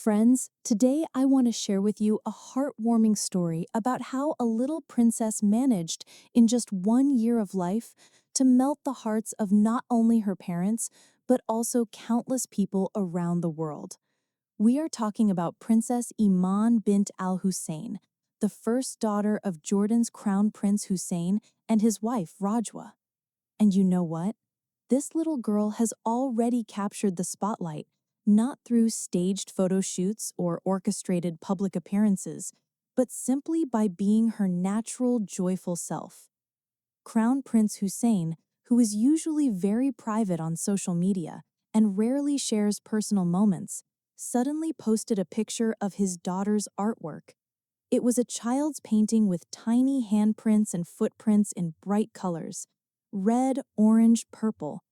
Friends, today I want to share with you a heartwarming story about how a little princess managed, in just 1 year of life, to melt the hearts of not only her parents, but also countless people around the world. We are talking about Princess Iman bint al-Hussein, the first daughter of Jordan's Crown Prince Hussein and his wife Rajwa. And you know what? This little girl has already captured the spotlight, not through staged photo shoots or orchestrated public appearances, but simply by being her natural, joyful self. Crown Prince Hussein, who is usually very private on social media and rarely shares personal moments, suddenly posted a picture of his daughter's artwork. It was a child's painting with tiny handprints and footprints in bright colors: red, orange, purple.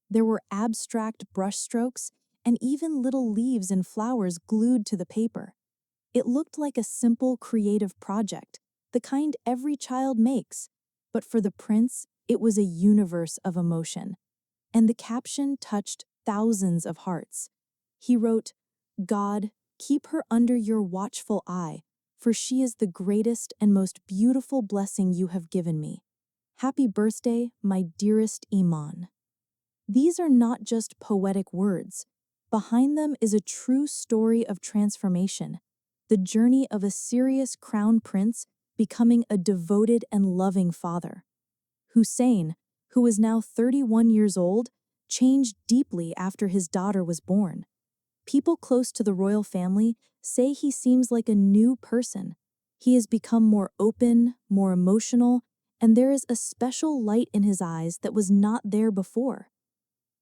There were abstract brushstrokes and even little leaves and flowers glued to the paper. It looked like a simple creative project, the kind every child makes. But for the prince, it was a universe of emotion. And the caption touched thousands of hearts. He wrote, "God, keep her under your watchful eye, for she is the greatest and most beautiful blessing you have given me. Happy birthday, my dearest Iman." These are not just poetic words. Behind them is a true story of transformation, the journey of a serious crown prince becoming a devoted and loving father. Hussein, who is now 31 years old, changed deeply after his daughter was born. People close to the royal family say he seems like a new person. He has become more open, more emotional, and there is a special light in his eyes that was not there before.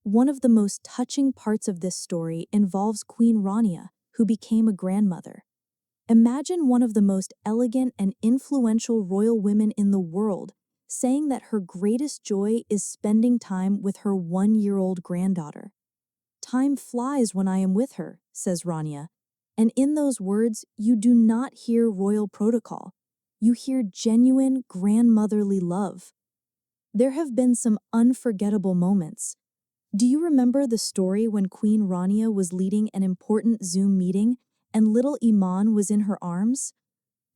One of the most touching parts of this story involves Queen Rania, who became a grandmother. Imagine one of the most elegant and influential royal women in the world saying that her greatest joy is spending time with her 1-year-old granddaughter. "Time flies when I am with her," says Rania. And in those words, you do not hear royal protocol. You hear genuine grandmotherly love. There have been some unforgettable moments. Do you remember the story when Queen Rania was leading an important Zoom meeting and little Iman was in her arms?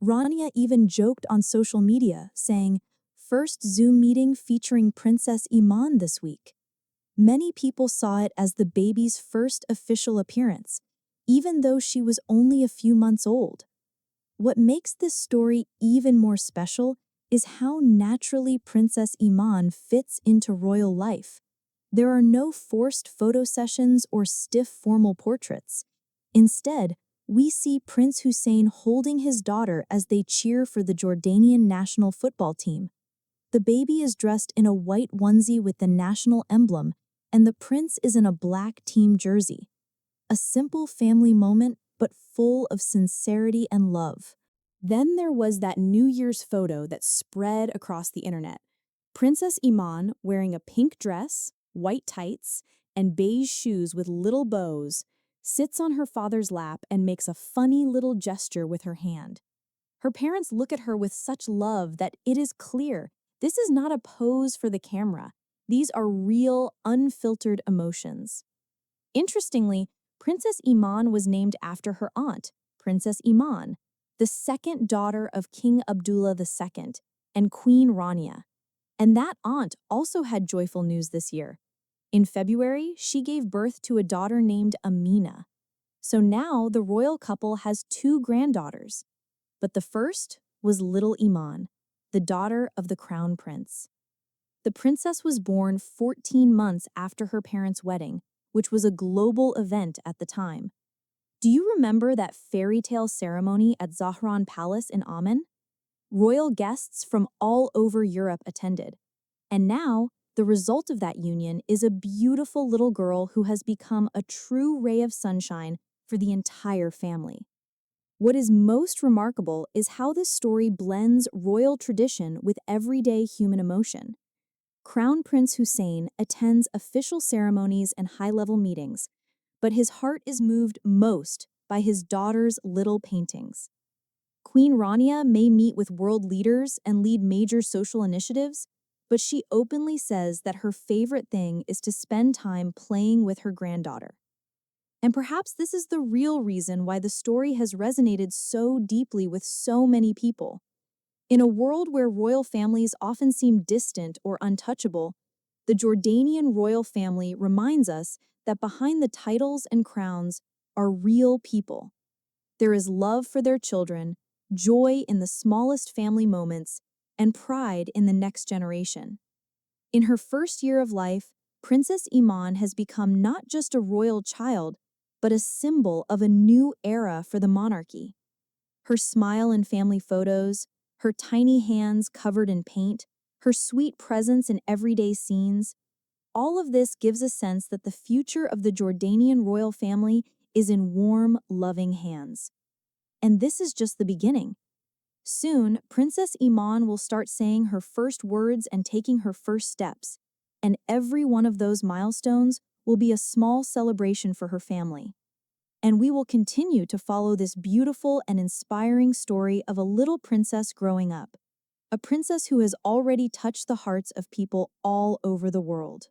Rania even joked on social media, saying, "First Zoom meeting featuring Princess Iman this week." Many people saw it as the baby's first official appearance, even though she was only a few months old. What makes this story even more special is how naturally Princess Iman fits into royal life. There are no forced photo sessions or stiff formal portraits. Instead, we see Prince Hussein holding his daughter as they cheer for the Jordanian national football team. The baby is dressed in a white onesie with the national emblem, and the prince is in a black team jersey. A simple family moment, but full of sincerity and love. Then there was that New Year's photo that spread across the internet. Princess Iman wearing a pink dress, white tights, and beige shoes with little bows, sits on her father's lap and makes a funny little gesture with her hand. Her parents look at her with such love that it is clear this is not a pose for the camera. These are real, unfiltered emotions. Interestingly, Princess Iman was named after her aunt, Princess Iman, the second daughter of King Abdullah II and Queen Rania. And that aunt also had joyful news this year. In February, she gave birth to a daughter named Amina. So now the royal couple has two granddaughters. But the first was little Iman, the daughter of the crown prince. The princess was born 14 months after her parents' wedding, which was a global event at the time. Do you remember that fairy tale ceremony at Zahran Palace in Amman? Royal guests from all over Europe attended. And now, the result of that union is a beautiful little girl who has become a true ray of sunshine for the entire family. What is most remarkable is how this story blends royal tradition with everyday human emotion. Crown Prince Hussein attends official ceremonies and high-level meetings, but his heart is moved most by his daughter's little paintings. Queen Rania may meet with world leaders and lead major social initiatives, but she openly says that her favorite thing is to spend time playing with her granddaughter. And perhaps this is the real reason why the story has resonated so deeply with so many people. In a world where royal families often seem distant or untouchable, the Jordanian royal family reminds us that behind the titles and crowns are real people. There is love for their children, joy in the smallest family moments, and pride in the next generation. In her first year of life, Princess Iman has become not just a royal child, but a symbol of a new era for the monarchy. Her smile in family photos, her tiny hands covered in paint, her sweet presence in everyday scenes, all of this gives a sense that the future of the Jordanian royal family is in warm, loving hands. And this is just the beginning. Soon, Princess Iman will start saying her first words and taking her first steps, and every one of those milestones will be a small celebration for her family. And we will continue to follow this beautiful and inspiring story of a little princess growing up, a princess who has already touched the hearts of people all over the world.